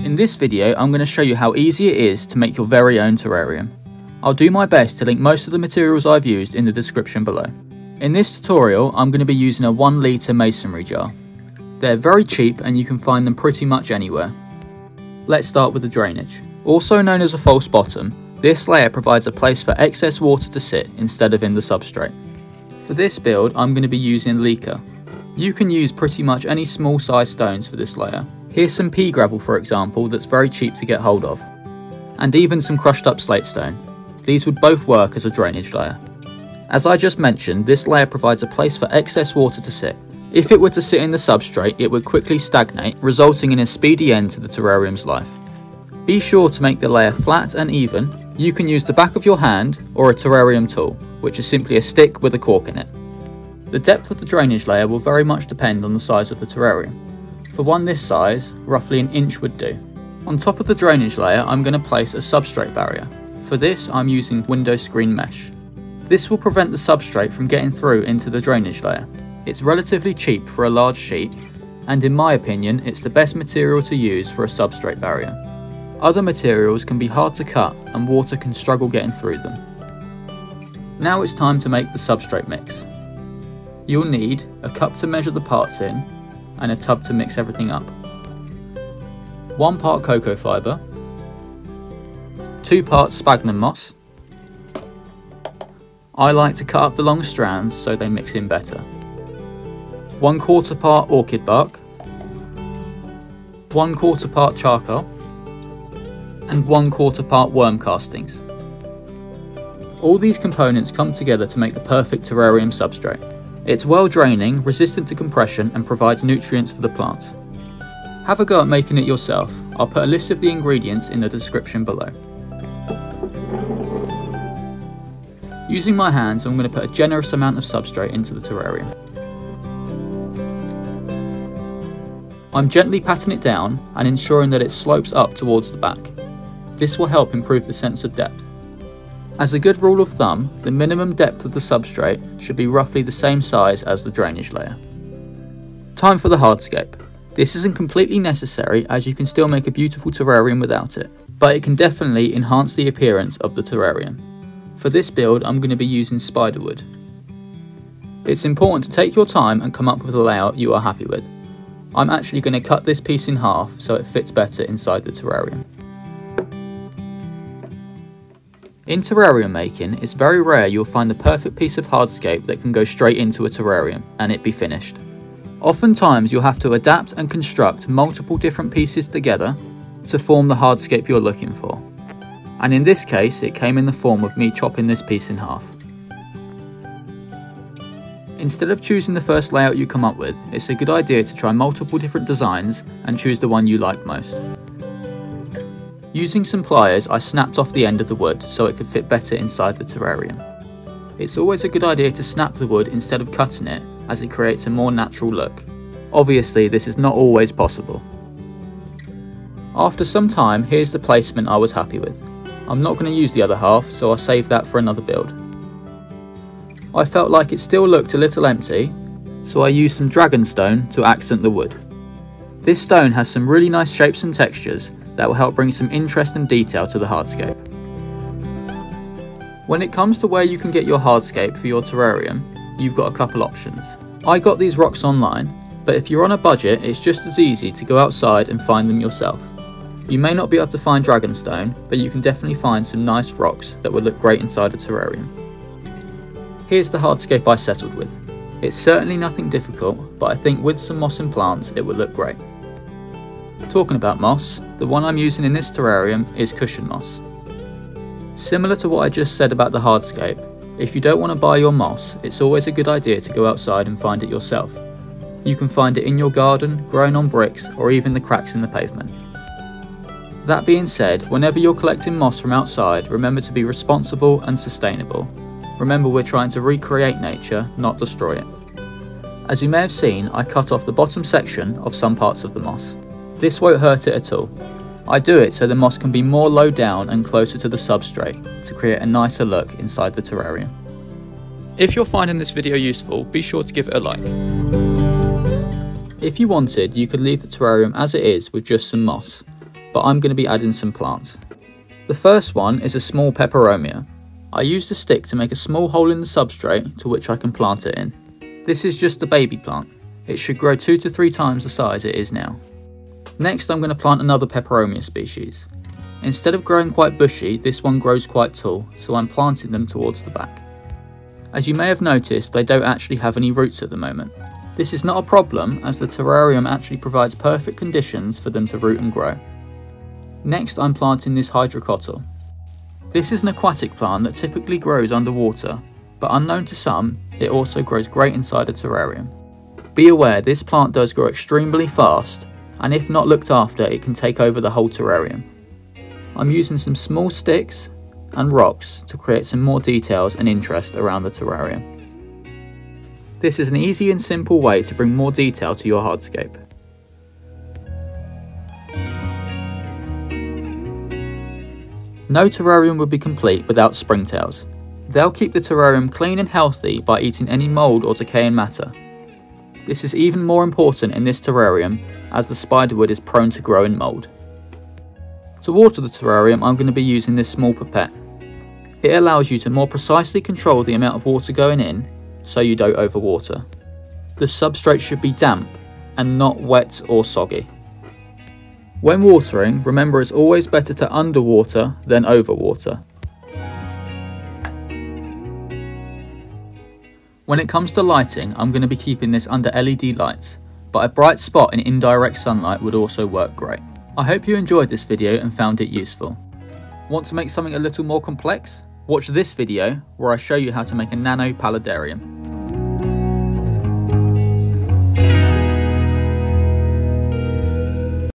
In this video, I'm going to show you how easy it is to make your very own terrarium. I'll do my best to link most of the materials I've used in the description below. In this tutorial, I'm going to be using a 1 litre masonry jar. They're very cheap and you can find them pretty much anywhere. Let's start with the drainage. Also known as a false bottom, this layer provides a place for excess water to sit instead of in the substrate. For this build, I'm going to be using Leucobryum. You can use pretty much any small size stones for this layer. Here's some pea gravel for example that's very cheap to get hold of. And even some crushed up slate stone. These would both work as a drainage layer. As I just mentioned, this layer provides a place for excess water to sit. If it were to sit in the substrate, it would quickly stagnate, resulting in a speedy end to the terrarium's life. Be sure to make the layer flat and even. You can use the back of your hand or a terrarium tool, which is simply a stick with a cork in it. The depth of the drainage layer will very much depend on the size of the terrarium. For one this size, roughly 1 inch would do. On top of the drainage layer, I'm going to place a substrate barrier. For this, I'm using window screen mesh. This will prevent the substrate from getting through into the drainage layer. It's relatively cheap for a large sheet, and in my opinion, it's the best material to use for a substrate barrier. Other materials can be hard to cut and water can struggle getting through them. Now it's time to make the substrate mix. You'll need a cup to measure the parts in, and a tub to mix everything up. 1 part cocoa fibre, 2 parts sphagnum moss. I like to cut up the long strands so they mix in better. 1/4 part orchid bark, 1/4 part charcoal, and 1/4 part worm castings. All these components come together to make the perfect terrarium substrate. It's well draining, resistant to compression, and provides nutrients for the plants. Have a go at making it yourself. I'll put a list of the ingredients in the description below. Using my hands, I'm going to put a generous amount of substrate into the terrarium. I'm gently patting it down and ensuring that it slopes up towards the back. This will help improve the sense of depth. As a good rule of thumb, the minimum depth of the substrate should be roughly the same size as the drainage layer. Time for the hardscape. This isn't completely necessary as you can still make a beautiful terrarium without it, but it can definitely enhance the appearance of the terrarium. For this build, I'm going to be using Spiderwood. It's important to take your time and come up with a layout you are happy with. I'm actually going to cut this piece in half so it fits better inside the terrarium. In terrarium making, it's very rare you'll find the perfect piece of hardscape that can go straight into a terrarium and it be finished. Oftentimes you'll have to adapt and construct multiple different pieces together to form the hardscape you're looking for. And in this case, it came in the form of me chopping this piece in half. Instead of choosing the first layout you come up with, it's a good idea to try multiple different designs and choose the one you like most. Using some pliers, I snapped off the end of the wood so it could fit better inside the terrarium. It's always a good idea to snap the wood instead of cutting it, as it creates a more natural look. Obviously, this is not always possible. After some time, here's the placement I was happy with. I'm not going to use the other half, so I'll save that for another build. I felt like it still looked a little empty, so I used some Dragonstone to accent the wood. This stone has some really nice shapes and textures that will help bring some interest and detail to the hardscape. When it comes to where you can get your hardscape for your terrarium, you've got a couple options. I got these rocks online, but if you're on a budget, it's just as easy to go outside and find them yourself. You may not be able to find Dragonstone, but you can definitely find some nice rocks that would look great inside a terrarium. Here's the hardscape I settled with. It's certainly nothing difficult, but I think with some moss and plants it would look great. Talking about moss, the one I'm using in this terrarium is cushion moss. Similar to what I just said about the hardscape, if you don't want to buy your moss, it's always a good idea to go outside and find it yourself. You can find it in your garden, growing on bricks, or even the cracks in the pavement. That being said, whenever you're collecting moss from outside, remember to be responsible and sustainable. Remember, we're trying to recreate nature, not destroy it. As you may have seen, I cut off the bottom section of some parts of the moss. This won't hurt it at all. I do it so the moss can be more low down and closer to the substrate to create a nicer look inside the terrarium. If you're finding this video useful, be sure to give it a like. If you wanted, you could leave the terrarium as it is with just some moss. but I'm going to be adding some plants. The first one is a small Peperomia. I used a stick to make a small hole in the substrate to which I can plant it in. This is just a baby plant. It should grow 2 to 3 times the size it is now. Next, I'm going to plant another Peperomia species. Instead of growing quite bushy, this one grows quite tall, so I'm planting them towards the back. As you may have noticed, they don't actually have any roots at the moment. This is not a problem, as the terrarium actually provides perfect conditions for them to root and grow. Next, I'm planting this Hydrocotyle. This is an aquatic plant that typically grows underwater, but unknown to some, it also grows great inside a terrarium. Be aware, this plant does grow extremely fast, and if not looked after, it can take over the whole terrarium. I'm using some small sticks and rocks to create some more details and interest around the terrarium. This is an easy and simple way to bring more detail to your hardscape. No terrarium would be complete without Springtails. They'll keep the terrarium clean and healthy by eating any mould or decaying matter. This is even more important in this terrarium as the Spiderwood is prone to grow in mould. To water the terrarium, I'm going to be using this small pipette. It allows you to more precisely control the amount of water going in so you don't overwater. The substrate should be damp and not wet or soggy. When watering, remember it's always better to underwater than overwater. When it comes to lighting, I'm going to be keeping this under LED lights, but a bright spot in indirect sunlight would also work great. I hope you enjoyed this video and found it useful. Want to make something a little more complex? Watch this video where I show you how to make a nano paludarium.